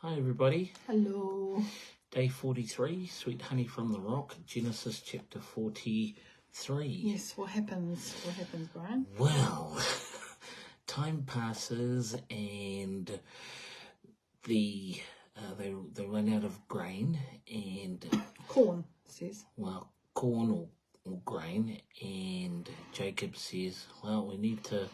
Hi everybody. Hello. Day 43, Sweet Honey from the Rock, Genesis chapter 43. Yes, what happens? What happens, Brian? Well, time passes and they run out of grain and Corn, it says. well, corn or grain, and Jacob says, well, we need to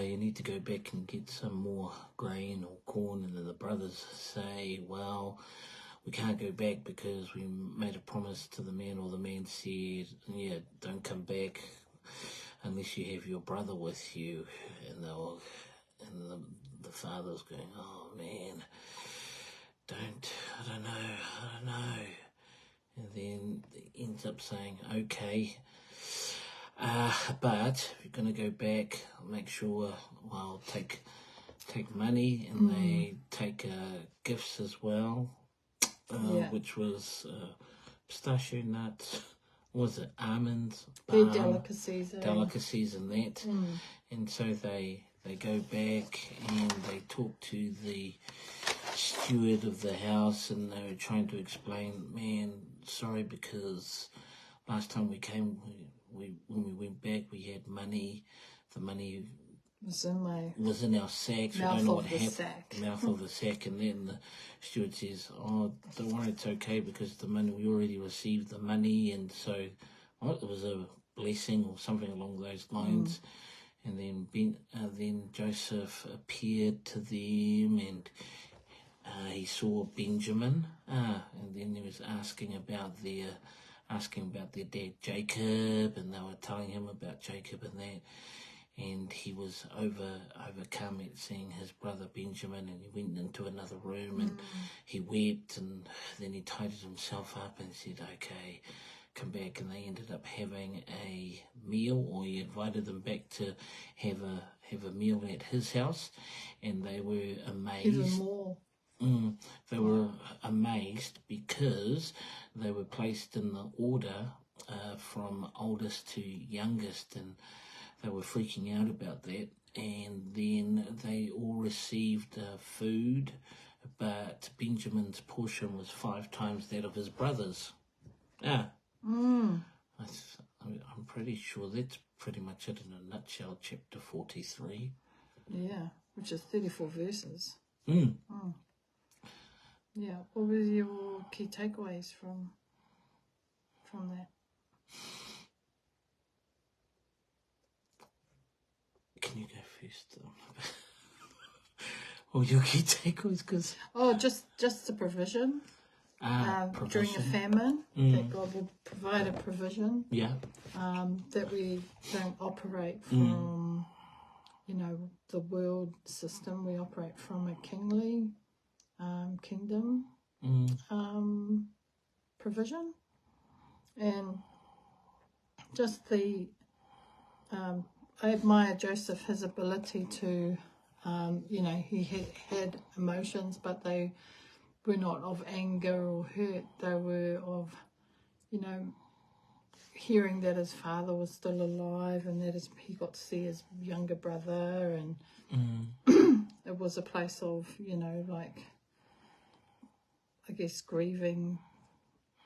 you need to go back and get some more grain or corn. And then the brothers say, well, we can't go back because we made a promise to the man, or the man said, yeah, don't come back unless you have your brother with you. And the father's going, oh man, I don't know. And then he ends up saying, okay, but if you're going to go back, make sure, well, take money, and they take gifts as well, which was pistachio nuts, was it almonds, Their delicacies. Delicacies and that. And so they go back and they talk to the steward of the house, and they were trying to explain, man, sorry, because last time we came, when we went back, we had money. The money was in our sacks. We don't know what happened. Mouth of the sack. And then the steward says, oh, don't worry, it's okay, because the money, we already received the money, and so it was a blessing or something along those lines. And then Joseph appeared to them, and he saw Benjamin, and then he was asking about their dad Jacob, and they were telling him about Jacob and that, and he was overcome at seeing his brother Benjamin, and he went into another room and he wept, and then he tidied himself up and said, okay, come back. And they ended up having a meal, or he invited them back to have a meal at his house, and they were amazed. Even more. They were amazed because they were placed in the order from oldest to youngest, and they were freaking out about that. And then they all received food, but Benjamin's portion was 5 times that of his brothers. I'm pretty sure that's pretty much it in a nutshell, chapter 43. Yeah, which is 34 verses. Yeah, what were your key takeaways from that? Can you go first? Or your key takeaways? Cause just the provision. Provision. During a famine, that God will provide a provision. Yeah. That we don't operate from, the world system. We operate from a kingly kingdom provision, and just I admire Joseph, his ability to, he had emotions, but they were not of anger or hurt. They were of, hearing that his father was still alive, and that he got to see his younger brother, and it was a place of, I guess, grieving,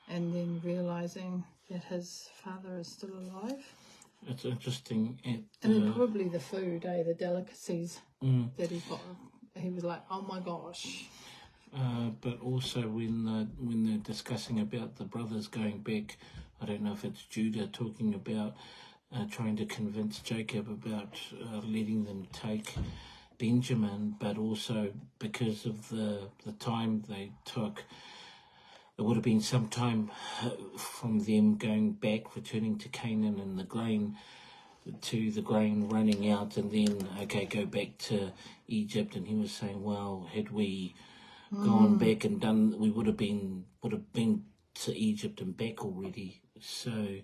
and then realising that his father is still alive. It's interesting. And then probably the food, the delicacies that he got. He was like, oh my gosh. But also when they're discussing about the brothers going back, I don't know if it's Judah talking about trying to convince Jacob about letting them take Benjamin, but also because of the time they took, it would have been some time from them going back, returning to Canaan, and the grain running out, and then, okay, go back to Egypt. And he was saying, well, had we gone back and done, we would have been to Egypt and back already. So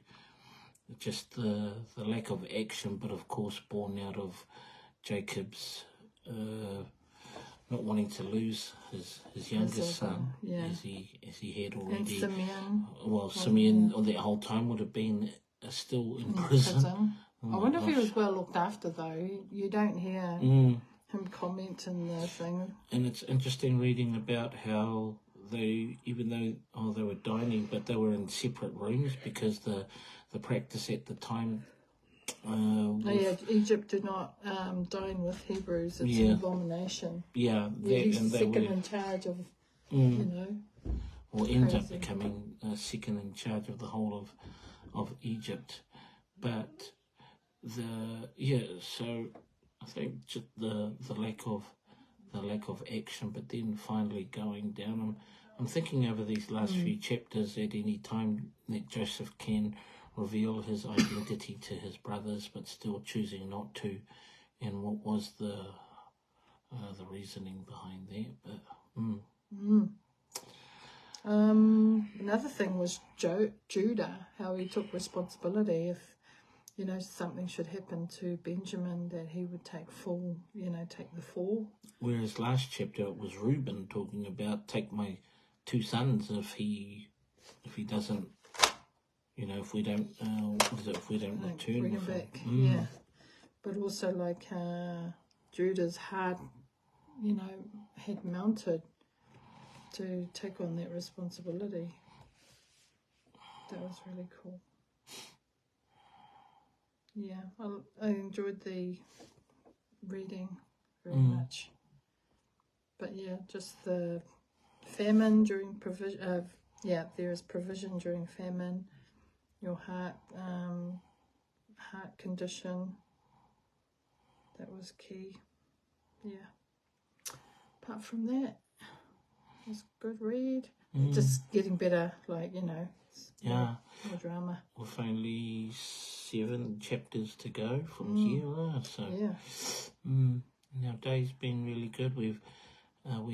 just the lack of action, but of course born out of Jacob's not wanting to lose his youngest son, as he had already. And Simeon. Well, Simeon, that whole time would have been still in prison. I wonder if he was well looked after, though. You don't hear him him comment in the thing. And it's interesting reading about how they, even though they were dining, but they were in separate rooms because the practice at the time. Egypt did not dine with Hebrews. It's an abomination. Yeah, he's second in charge of, or ends up becoming second in charge of the whole of Egypt. But so I think just the lack of action, but then finally going down. I'm thinking over these last few chapters at any time that Joseph can reveal his identity to his brothers, but still choosing not to, and what was the reasoning behind that? But another thing was Judah, how he took responsibility. If something should happen to Benjamin, that he would take the fall. Whereas last chapter it was Reuben talking about take my 2 sons if he doesn't, if we don't return bring him back. Yeah, but also like Judah's heart, had mounted to take on that responsibility. That was really cool. Yeah, I enjoyed the reading very much. But yeah, just the famine during provision. There is provision during famine. Your heart condition. That was key. Yeah. Apart from that, it was a good read. Just getting better, more drama. With only 7 chapters to go from here, so our day's been really good. We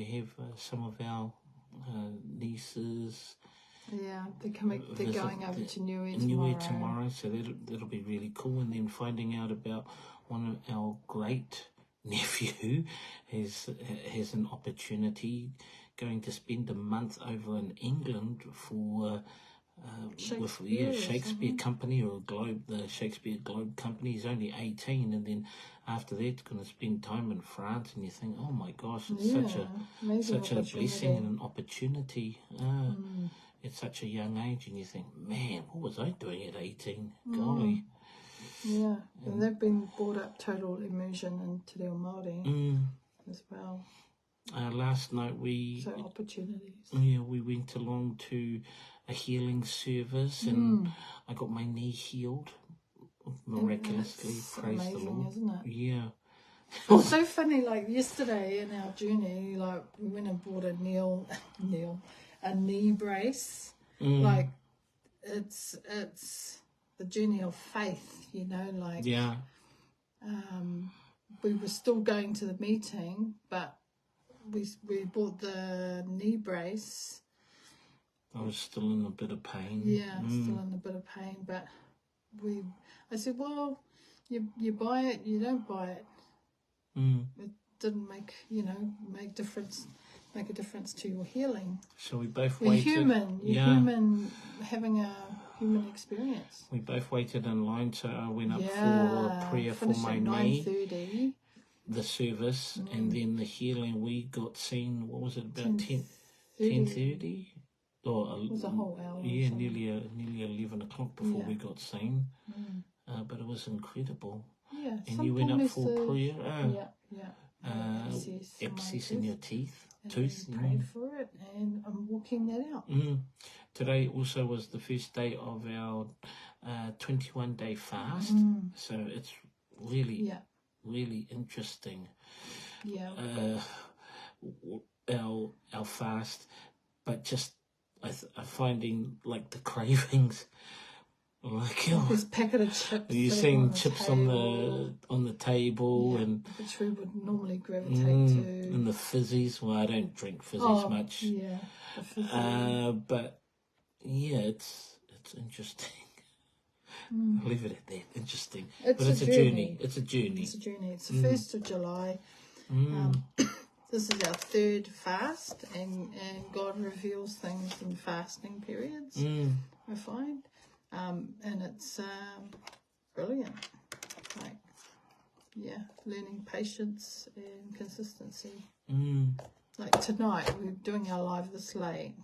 have some of our nieces. Yeah, they're going over to Niue tomorrow, so that'll be really cool. And then finding out about one of our great nephew has an opportunity going to spend a month over in England for Shakespeare Company or the Shakespeare Globe Company. He's only 18, and then after that, going to spend time in France. And you think, oh my gosh, it's such a blessing and an opportunity. At such a young age, and you think, man, what was I doing at 18? Golly. Yeah, and they've been brought up total immersion into Te Reo Māori as well. Last night opportunities. Yeah, we went along to a healing service, and I got my knee healed miraculously. Praise amazing, the Lord, isn't it? Yeah. It was so funny. Like yesterday in our journey, we went and bought a knee brace. Like it's the journey of faith, we were still going to the meeting, but we bought the knee brace. I was still in a bit of pain. Yeah, still in a bit of pain, but I said, well, you buy it, you don't buy it. It didn't make a difference to your healing. So we both You're waited. Human. You're human, having a human experience. We both waited in line, so I went up for prayer for my knee. 9:30. The service, and then the healing. We got seen. What was it, about 10:30? Or it was a whole hour. Yeah, nearly 11 o'clock before we got seen. But it was incredible. Yeah, and you went up for prayer. Abscess in your tooth. Prayed for it, and I'm walking that out. Today also was the first day of our 21-day fast, so it's really interesting. Yeah. Our fast, but just I'm finding like the cravings. Like this packet of chips. You seeing chips on the table, and which we would normally gravitate to. And the fizzies. Well, I don't drink fizzies much. Yeah, the fizzy. But yeah, it's interesting. I'll leave it at that. Interesting. But it's a journey. It's a journey. It's a journey. It's the 1st of July. This is our 3rd fast, and God reveals things in fasting periods. I find. And it's brilliant. Like learning patience and consistency. Mm. Like tonight, we're doing our live this late.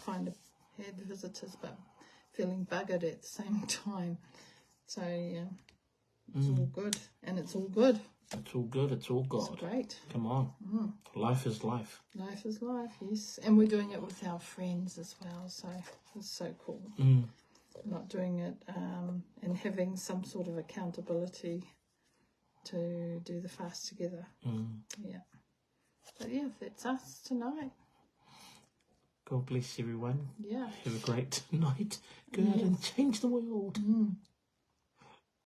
Kind of had visitors, but feeling buggered at the same time. So yeah, it's all good, and it's all good. It's all good. It's all God. It's great. Come on. Life is life. Life is life, yes. And we're doing it with our friends as well, so it's so cool. Not doing it and having some sort of accountability to do the fast together. Yeah. But yeah, that's us tonight. God bless everyone. Yeah. Have a great night. Go out and change the world.